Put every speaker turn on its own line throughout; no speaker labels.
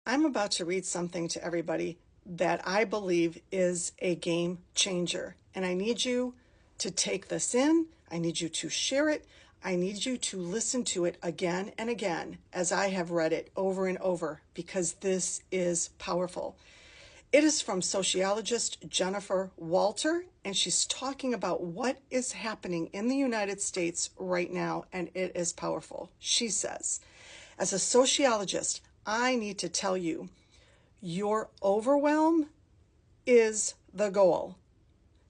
I'm about to read something to everybody that I believe is a game changer. And I need you to take this in. I need you to share it. I need you to listen to it again and again as I have read it over and over, because this is powerful. It is from sociologist Jennifer Walter, and she's talking about what is happening in the United States right now, and it is powerful. She says, as a sociologist, I need to tell you, your overwhelm is the goal.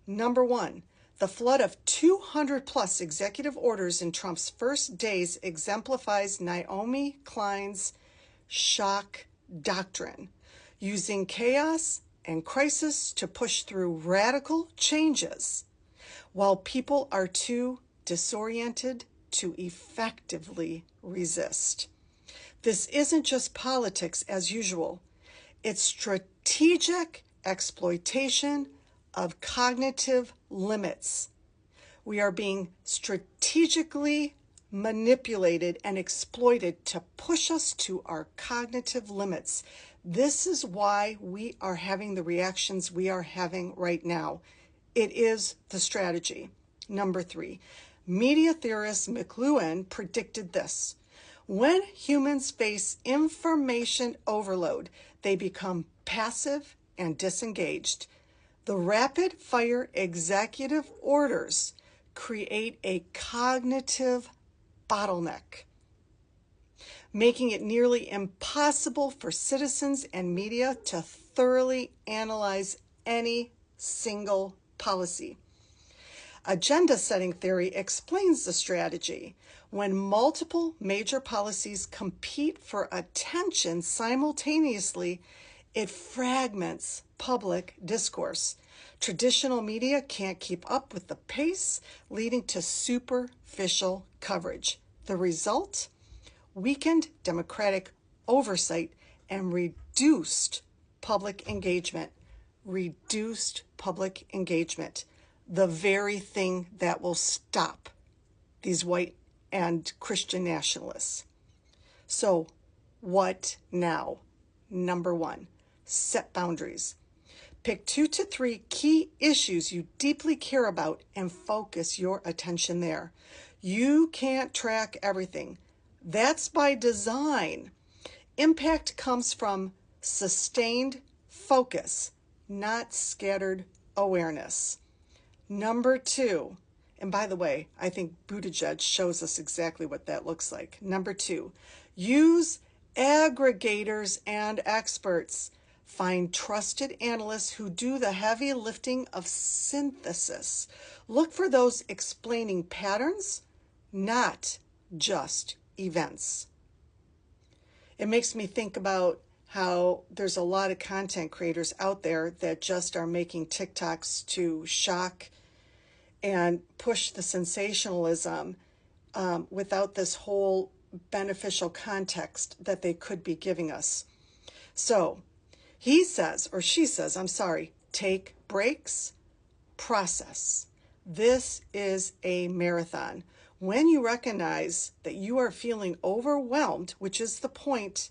Number one, the flood of 200 plus executive orders in Trump's first days exemplifies Naomi Klein's shock doctrine, using chaos and crisis to push through radical changes while people are too disoriented to effectively resist. This isn't just politics as usual. It's strategic exploitation of cognitive limits. We are being strategically manipulated and exploited to push us to our cognitive limits. This is why we are having the reactions we are having right now. It is the strategy. Number three, media theorist McLuhan predicted this. When humans face information overload, they become passive and disengaged. The rapid-fire executive orders create a cognitive bottleneck, making it nearly impossible for citizens and media to thoroughly analyze any single policy. Agenda-setting theory explains the strategy. When multiple major policies compete for attention simultaneously, it fragments public discourse. Traditional media can't keep up with the pace, leading to superficial coverage. The result? Weakened democratic oversight and reduced public engagement. Reduced public engagement. The very thing that will stop these white and Christian nationalists. So, what now? Number one, set boundaries. Pick 2 to 3 key issues you deeply care about and focus your attention there. You can't track everything. That's by design. Impact comes from sustained focus, not scattered awareness. Number two, and by the way, I think Buttigieg shows us exactly what that looks like. Number two, use aggregators and experts. Find trusted analysts who do the heavy lifting of synthesis. Look for those explaining patterns, not just events. It makes me think about how there's a lot of content creators out there that just are making TikToks to shock and push the sensationalism without this whole beneficial context that they could be giving us. So he says, or she says, take breaks, process. This is a marathon. When you recognize that you are feeling overwhelmed, which is the point,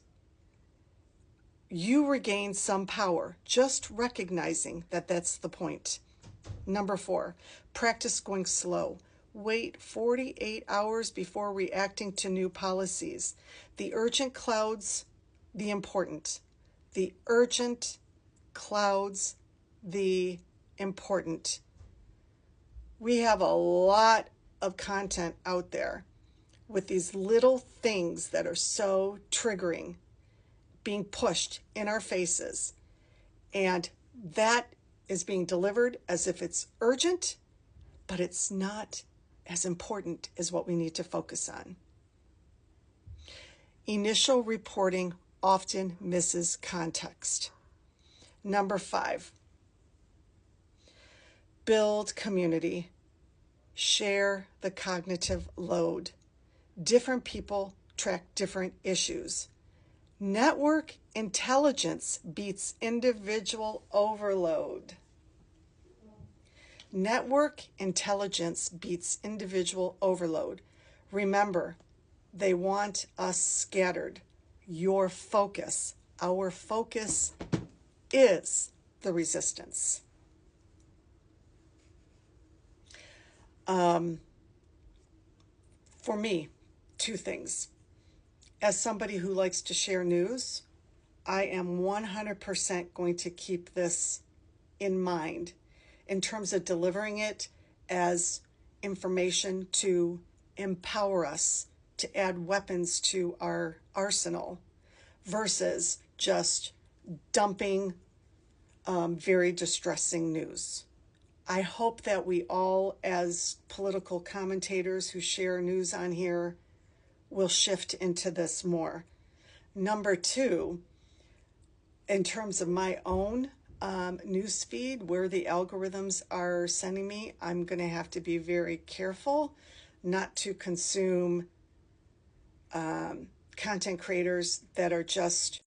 you regain some power, just recognizing that that's the point. Number four, practice going slow. Wait 48 hours before reacting to new policies. The urgent clouds the important. The urgent clouds the important. We have a lot of content out there with these little things that are so triggering being pushed in our faces, and that is being delivered as if it's urgent, but it's not as important as what we need to focus on. Initial reporting often misses context. Number five, build community. Share the cognitive load. Different people track different issues. Network intelligence beats individual overload. Network intelligence beats individual overload. Remember, they want us scattered. Your focus Our focus is the resistance. For me, two things. As somebody who likes to share news, I am 100% going to keep this in mind in terms of delivering it as information to empower us to add weapons to our arsenal versus just dumping very distressing news. I hope that we all, as political commentators who share news on here, will shift into this more. Number two, in terms of my own news feed, where the algorithms are sending me, I'm going to have to be very careful not to consume content creators that are just